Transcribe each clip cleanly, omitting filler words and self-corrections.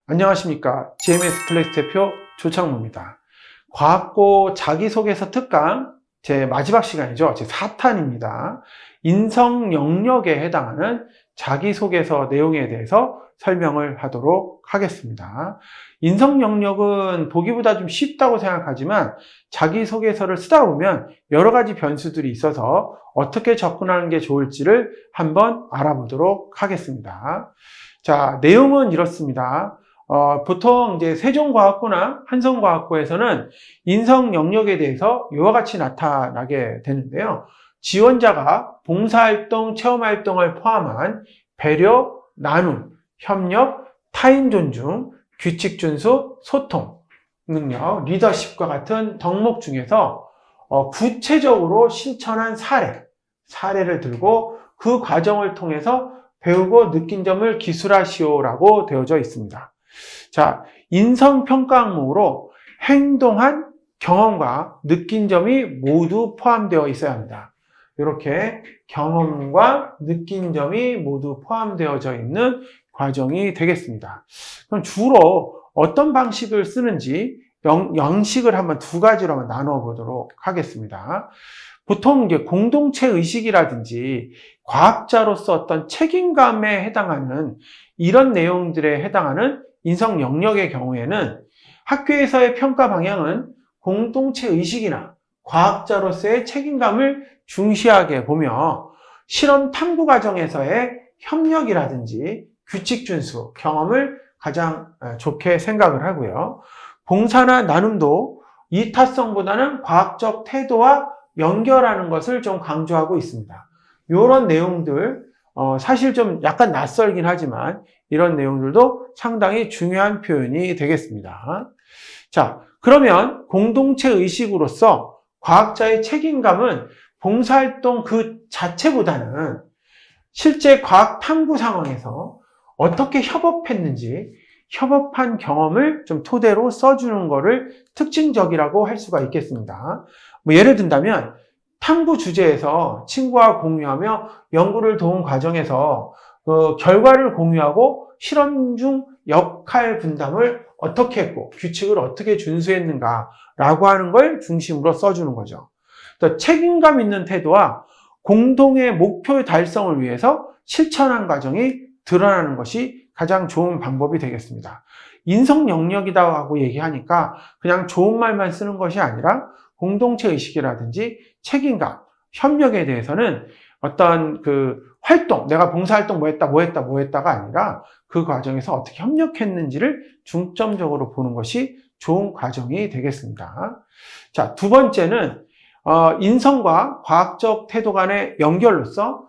안녕하십니까. GMS 플렉스 대표 조창모입니다. 과학고 자기소개서 특강 제 마지막 시간이죠. 제 4탄입니다. 인성 영역에 해당하는 자기소개서 내용에 대해서 설명을 하도록 하겠습니다. 인성 영역은 보기보다 좀 쉽다고 생각하지만 자기소개서를 쓰다 보면 여러 가지 변수들이 있어서 어떻게 접근하는 게 좋을지를 한번 알아보도록 하겠습니다. 자, 내용은 이렇습니다. 보통 이제 세종과학고나 한성과학고에서는 인성 영역에 대해서 이와 같이 나타나게 되는데요. 지원자가 봉사활동, 체험활동을 포함한 배려, 나눔, 협력, 타인 존중, 규칙 준수, 소통, 능력, 리더십과 같은 덕목 중에서 구체적으로 실천한 사례를 들고 그 과정을 통해서 배우고 느낀 점을 기술하시오라고 되어져 있습니다. 자, 인성평가 항목으로 행동한 경험과 느낀 점이 모두 포함되어 있어야 합니다. 이렇게 경험과 느낀 점이 모두 포함되어져 있는 과정이 되겠습니다. 그럼 주로 어떤 방식을 쓰는지 양식을 한번 두 가지로 한번 나눠 보도록 하겠습니다. 보통 이제 공동체 의식이라든지 과학자로서 어떤 책임감에 해당하는 이런 내용들에 해당하는 인성 영역의 경우에는 학교에서의 평가 방향은 공동체 의식이나 과학자로서의 책임감을 중시하게 보며 실험 탐구 과정에서의 협력이라든지 규칙 준수, 경험을 가장 좋게 생각을 하고요. 봉사나 나눔도 이타성보다는 과학적 태도와 연결하는 것을 좀 강조하고 있습니다. 이런 내용들 사실 좀 약간 낯설긴 하지만 이런 내용들도 상당히 중요한 표현이 되겠습니다. 자, 그러면 공동체 의식으로서 과학자의 책임감은 봉사활동 그 자체보다는 실제 과학 탐구 상황에서 어떻게 협업했는지 협업한 경험을 좀 토대로 써주는 것을 특징적이라고 할 수가 있겠습니다. 예를 든다면 탐구 주제에서 친구와 공유하며 연구를 도운 과정에서 결과를 공유하고 실험 중 역할 분담을 어떻게 했고 규칙을 어떻게 준수했는가라고 하는 걸 중심으로 써주는 거죠. 또 책임감 있는 태도와 공동의 목표 달성을 위해서 실천한 과정이 드러나는 것이 가장 좋은 방법이 되겠습니다. 인성 영역이다 하고 얘기하니까 그냥 좋은 말만 쓰는 것이 아니라 공동체 의식이라든지 책임감, 협력에 대해서는 어떤 그 활동, 내가 봉사활동 뭐 했다가 아니라 그 과정에서 어떻게 협력했는지를 중점적으로 보는 것이 좋은 과정이 되겠습니다. 자, 두 번째는 인성과 과학적 태도 간의 연결로서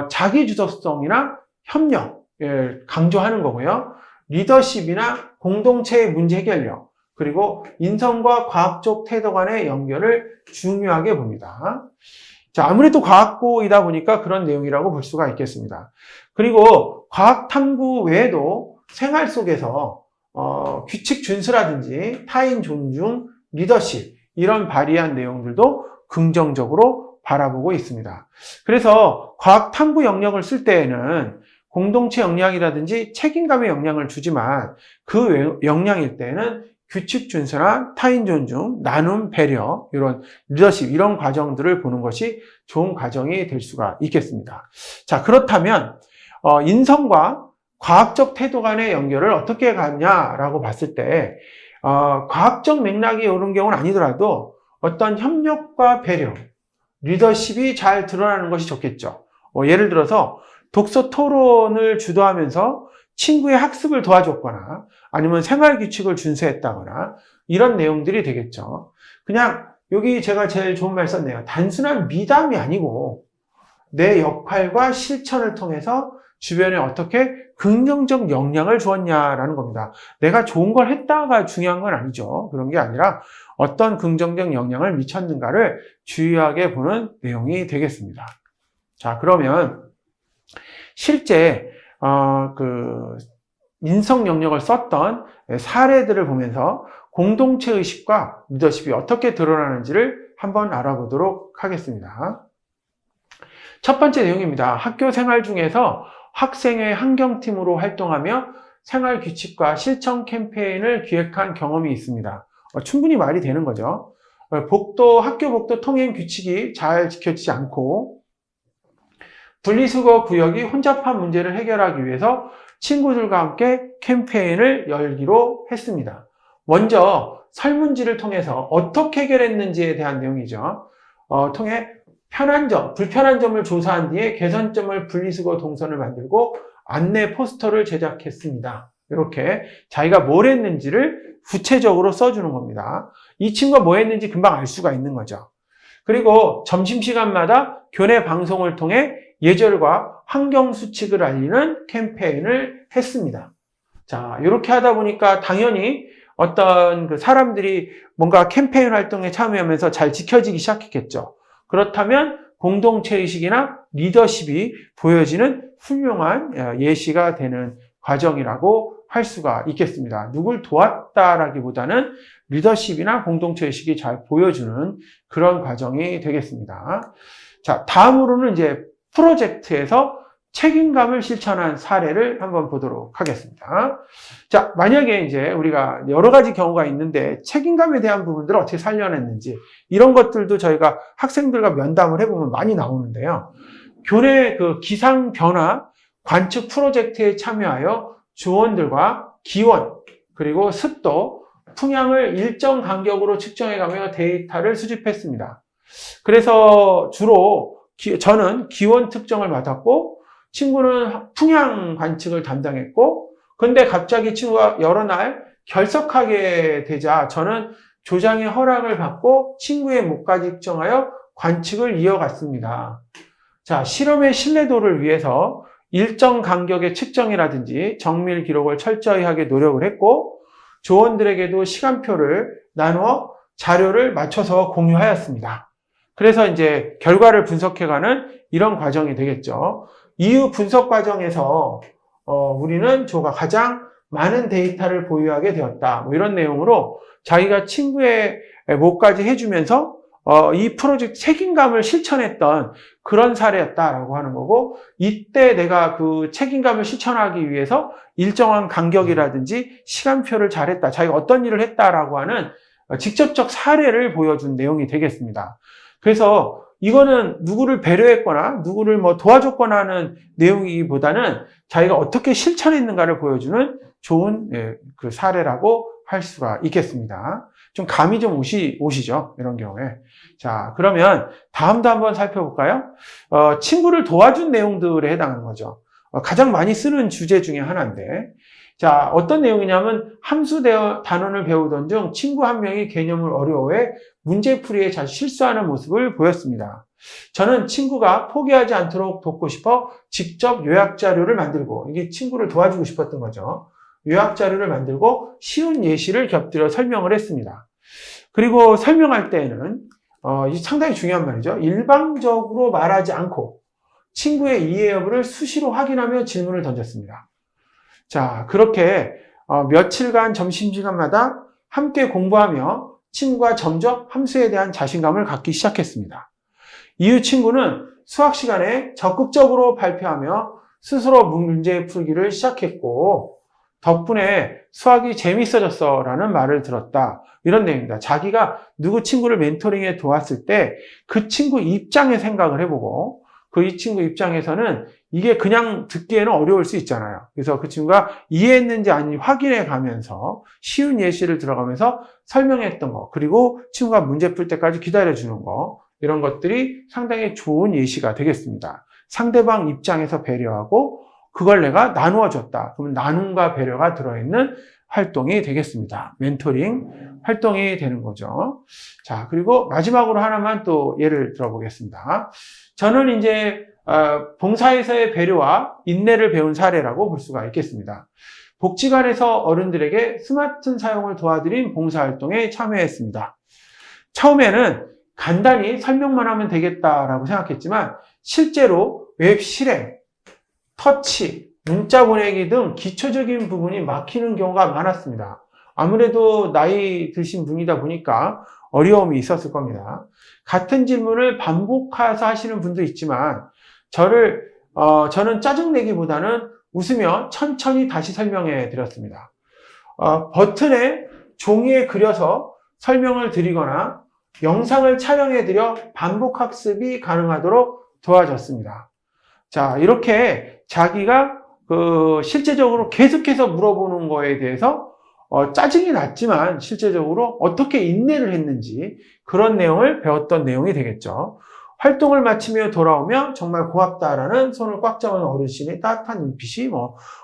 자기주도성이나 협력을 강조하는 거고요. 리더십이나 공동체의 문제 해결력, 그리고 인성과 과학적 태도 간의 연결을 중요하게 봅니다. 자, 아무래도 과학고이다 보니까 그런 내용이라고 볼 수가 있겠습니다. 그리고 과학 탐구 외에도 생활 속에서 규칙 준수라든지 타인 존중, 리더십 이런 발휘한 내용들도 긍정적으로 바라보고 있습니다. 그래서 과학 탐구 영역을 쓸 때에는 공동체 역량이라든지 책임감의 역량을 주지만 그 역량일 때에는 규칙 준수나 타인 존중, 나눔, 배려, 이런 리더십, 이런 과정들을 보는 것이 좋은 과정이 될 수가 있겠습니다. 자, 그렇다면 인성과 과학적 태도 간의 연결을 어떻게 가냐라고 봤을 때 과학적 맥락이 오른 경우는 아니더라도 어떤 협력과 배려, 리더십이 잘 드러나는 것이 좋겠죠. 예를 들어서 독서 토론을 주도하면서 친구의 학습을 도와줬거나 아니면 생활 규칙을 준수했다거나 이런 내용들이 되겠죠. 그냥 여기 제가 제일 좋은 말 썼네요. 단순한 미담이 아니고 내 역할과 실천을 통해서 주변에 어떻게 긍정적 영향을 주었냐라는 겁니다. 내가 좋은 걸 했다가 중요한 건 아니죠. 그런 게 아니라 어떤 긍정적 영향을 미쳤는가를 주의하게 보는 내용이 되겠습니다. 자, 그러면 실제 인성 영역을 썼던 사례들을 보면서 공동체 의식과 리더십이 어떻게 드러나는지를 한번 알아보도록 하겠습니다. 첫 번째 내용입니다. 학교 생활 중에서 학생회 환경팀으로 활동하며 생활 규칙과 실천 캠페인을 기획한 경험이 있습니다. 충분히 말이 되는 거죠. 학교 복도 통행 규칙이 잘 지켜지지 않고 분리수거 구역이 혼잡한 문제를 해결하기 위해서 친구들과 함께 캠페인을 열기로 했습니다. 먼저 설문지를 통해서 어떻게 해결했는지에 대한 내용이죠. 통해 편한 점, 불편한 점을 조사한 뒤에 개선점을 분리수거 동선을 만들고 안내 포스터를 제작했습니다. 이렇게 자기가 뭘 했는지를 구체적으로 써주는 겁니다. 이 친구가 뭐 했는지 금방 알 수가 있는 거죠. 그리고 점심시간마다 교내 방송을 통해 예절과 환경수칙을 알리는 캠페인을 했습니다. 자, 이렇게 하다 보니까 당연히 어떤 사람들이 뭔가 캠페인 활동에 참여하면서 잘 지켜지기 시작했겠죠. 그렇다면 공동체의식이나 리더십이 보여지는 훌륭한 예시가 되는 과정이라고 할 수가 있겠습니다. 누굴 도왔다라기보다는 리더십이나 공동체의식이 잘 보여주는 그런 과정이 되겠습니다. 자, 다음으로는 이제 프로젝트에서 책임감을 실천한 사례를 한번 보도록 하겠습니다. 자, 만약에 이제 우리가 여러 가지 경우가 있는데 책임감에 대한 부분들을 어떻게 살려냈는지 이런 것들도 저희가 학생들과 면담을 해보면 많이 나오는데요. 교내 기상 변화 관측 프로젝트에 참여하여 조원들과 기온 그리고 습도, 풍향을 일정 간격으로 측정해가며 데이터를 수집했습니다. 그래서 주로 저는 기온 특정을 맡았고 친구는 풍향 관측을 담당했고 근데 갑자기 친구가 여러 날 결석하게 되자 저는 조장의 허락을 받고 친구의 목까지 측정하여 관측을 이어갔습니다. 자, 실험의 신뢰도를 위해서 일정 간격의 측정이라든지 정밀 기록을 철저히 하게 노력을 했고 조원들에게도 시간표를 나누어 자료를 맞춰서 공유하였습니다. 그래서 이제 결과를 분석해가는 이런 과정이 되겠죠. 이후 분석 과정에서 우리는 조가 가장 많은 데이터를 보유하게 되었다. 뭐 이런 내용으로 자기가 친구의 목까지 해주면서 이 프로젝트 책임감을 실천했던 그런 사례였다라고 하는 거고 이때 내가 그 책임감을 실천하기 위해서 일정한 간격이라든지 시간표를 잘했다. 자기가 어떤 일을 했다라고 하는 직접적 사례를 보여준 내용이 되겠습니다. 그래서 이거는 누구를 배려했거나 누구를 도와줬거나 하는 내용이기보다는 자기가 어떻게 실천했는가를 보여주는 좋은 그 사례라고 할 수가 있겠습니다. 좀 감이 좀 오시죠? 이런 경우에. 자, 그러면 다음도 한번 살펴볼까요? 친구를 도와준 내용들에 해당하는 거죠. 가장 많이 쓰는 주제 중에 하나인데 자, 어떤 내용이냐면 함수 단원을 배우던 중 친구 한 명이 개념을 어려워해 문제풀이에 자주 실수하는 모습을 보였습니다. 저는 친구가 포기하지 않도록 돕고 싶어 직접 요약자료를 만들고 이게 친구를 도와주고 싶었던 거죠. 요약자료를 만들고 쉬운 예시를 곁들여 설명을 했습니다. 그리고 설명할 때에는 이 상당히 중요한 말이죠. 일방적으로 말하지 않고 친구의 이해 여부를 수시로 확인하며 질문을 던졌습니다. 자, 그렇게 며칠간 점심시간마다 함께 공부하며 친구가 점점 함수에 대한 자신감을 갖기 시작했습니다. 이후 친구는 수학 시간에 적극적으로 발표하며 스스로 문제 풀기를 시작했고 덕분에 수학이 재밌어졌어 라는 말을 들었다. 이런 내용입니다. 자기가 누구 친구를 멘토링에 도왔을 때 그 친구 입장의 생각을 해보고 이 친구 입장에서는 이게 그냥 듣기에는 어려울 수 있잖아요. 그래서 그 친구가 이해했는지 아닌지 확인해 가면서 쉬운 예시를 들어가면서 설명했던 거 그리고 친구가 문제 풀 때까지 기다려주는 거 이런 것들이 상당히 좋은 예시가 되겠습니다. 상대방 입장에서 배려하고 그걸 내가 나누어 줬다. 그러면 나눔과 배려가 들어있는 활동이 되겠습니다. 멘토링 활동이 되는 거죠. 자, 그리고 마지막으로 하나만 또 예를 들어보겠습니다. 저는 이제 봉사에서의 배려와 인내를 배운 사례라고 볼 수가 있겠습니다. 복지관에서 어른들에게 스마트폰 사용을 도와드린 봉사활동에 참여했습니다. 처음에는 간단히 설명만 하면 되겠다라고 생각했지만 실제로 웹 실행, 터치, 문자 보내기 등 기초적인 부분이 막히는 경우가 많았습니다. 아무래도 나이 드신 분이다 보니까 어려움이 있었을 겁니다. 같은 질문을 반복해서 하시는 분도 있지만 저는 짜증내기보다는 웃으며 천천히 다시 설명해 드렸습니다. 버튼에 종이에 그려서 설명을 드리거나 영상을 촬영해 드려 반복 학습이 가능하도록 도와줬습니다. 자, 이렇게 자기가 실제적으로 계속해서 물어보는 거에 대해서 짜증이 났지만 실제적으로 어떻게 인내를 했는지 그런 내용을 배웠던 내용이 되겠죠. 활동을 마치며 돌아오면 정말 고맙다라는 손을 꽉 잡은 어르신의 따뜻한 눈빛이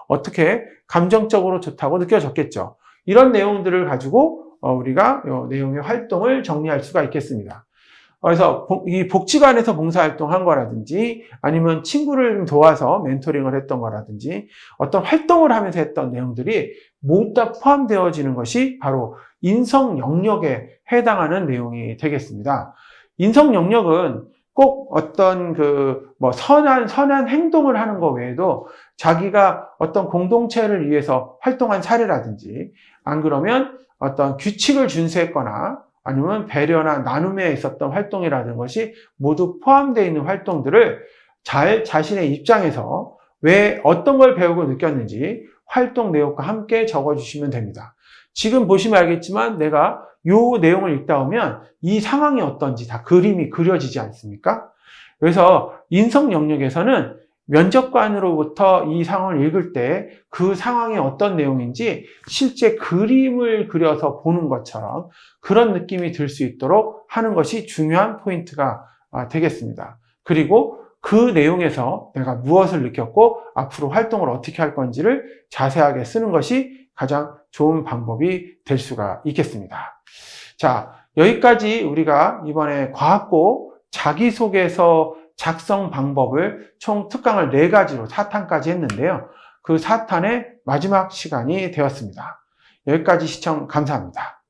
어떻게 감정적으로 좋다고 느껴졌겠죠. 이런 내용들을 가지고 우리가 이 내용의 활동을 정리할 수가 있겠습니다. 그래서 이 복지관에서 봉사활동한 거라든지 아니면 친구를 도와서 멘토링을 했던 거라든지 어떤 활동을 하면서 했던 내용들이 모두 다 포함되어지는 것이 바로 인성 영역에 해당하는 내용이 되겠습니다. 인성 영역은 꼭 어떤 선한 행동을 하는 것 외에도 자기가 어떤 공동체를 위해서 활동한 사례라든지 안 그러면 어떤 규칙을 준수했거나 아니면 배려나 나눔에 있었던 활동이라는 것이 모두 포함되어 있는 활동들을 자신의 입장에서 왜 어떤 걸 배우고 느꼈는지 활동 내역과 함께 적어주시면 됩니다. 지금 보시면 알겠지만 내가 이 내용을 읽다 보면 이 상황이 어떤지 다 그림이 그려지지 않습니까? 그래서 인성 영역에서는 면접관으로부터 이 상황을 읽을 때 그 상황이 어떤 내용인지 실제 그림을 그려서 보는 것처럼 그런 느낌이 들 수 있도록 하는 것이 중요한 포인트가 되겠습니다. 그리고 그 내용에서 내가 무엇을 느꼈고 앞으로 활동을 어떻게 할 건지를 자세하게 쓰는 것이 가장 좋은 방법이 될 수가 있겠습니다. 자, 여기까지 우리가 이번에 과학고 자기소개서 작성 방법을 총 특강을 4가지로 4탄까지 했는데요. 그 4탄의 마지막 시간이 되었습니다. 여기까지 시청 감사합니다.